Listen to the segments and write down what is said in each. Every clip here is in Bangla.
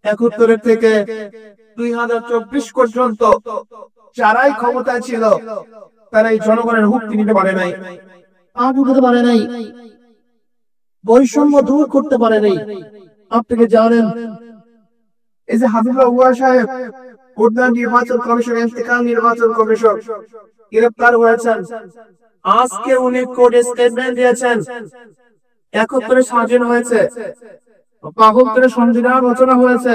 71 থেকে 2024 পর্যন্ত যারাই ক্ষমতায় ছিল তারা এই জনগণের মুক্তি নিতে পারে নাই, দিতে পারে নাই, বৈষম্য দূর করতে পারে নাই। আপনাকে জানেন এই যে হাবিবুল্লাহ ওয়াহ সাহেব উদ্যান নির্বাচন কমিশন, ইন্তেকাল নির্বাচন কমিশন গ্রেফতার হয়েছেন। আজকে উনি কোর্টে স্টেটমেন্ট দিয়েছেন 71 স্বাধীন হয়েছে, 72 সংবিধান রচনা হয়েছে,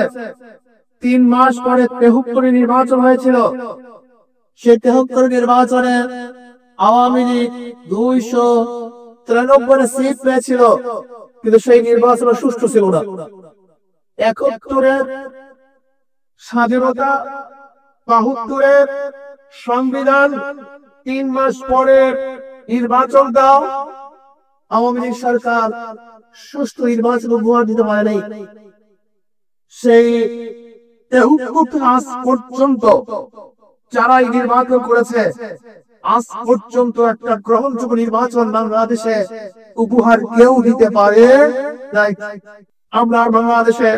3 মাস পরে 73 নির্বাচন হয়েছিল। সেই 73 নির্বাচনে আওয়ামী লীগ 293 সিট পেয়েছিল, কিন্তু সেই নির্বাচন সুষ্ঠু ছিল না। 71 স্বাধীনতা, 72 সংবিধান, 3 মাস পরে নির্বাচন দাও, আওয়ামী লীগ সরকার সুষ্ঠু নির্বাচন উপহার দিতে পারে নাই। সেই 73 আজ পর্যন্ত যারা এই নির্বাচন করেছে, আজ পর্যন্ত একটা গ্রহণযোগ্য নির্বাচন বাংলাদেশে উপহার কেউ দিতে পারে নাই। আমরা বাংলাদেশে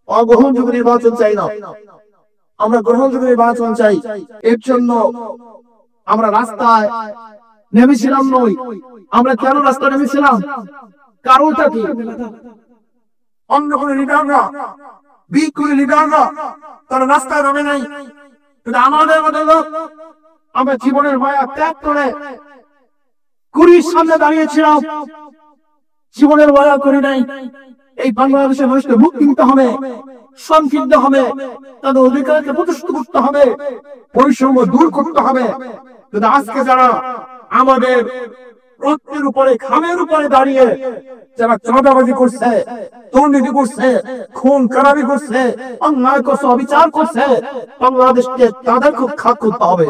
অগ্রহণযোগ্য নির্বাচন চাই না, আমরা গ্রহণযোগ্য নির্বাচন চাই। এর জন্য আমরা রাস্তায় নেমেছিলাম নই। আমরা কেন রাস্তায় নেমেছিলাম? কারণটা কি? অন্য কোন লিডাররা, বিক্ষোভী লিডাররা তারা রাস্তায় নামে নাই, কিন্তু আমাদের মতো লোক আমরা জীবনের ভয় ত্যাগ করে কুড়ির সামনে দাঁড়িয়েছিলাম। জীবনের ভয় করি নাই। এই বাংলাদেশের মানুষকে মুক্তি দিতে হবে, সংক্ষিপ্ত হবে, তাদের অধিকারকে প্রতিষ্ঠিত করতে হবে, বৈষম্য দূর করতে হবে। কিন্তু আজকে যারা আমাদের রক্তের উপরে, খামের উপরে দাঁড়িয়ে যারা চাঁদাবাজি করছে, দুর্নীতি করছে, খুন খারাপি করছে, অন্যায় করছে, অবিচার করছে, বাংলাদেশকে তাদের খুব খাত করতে হবে।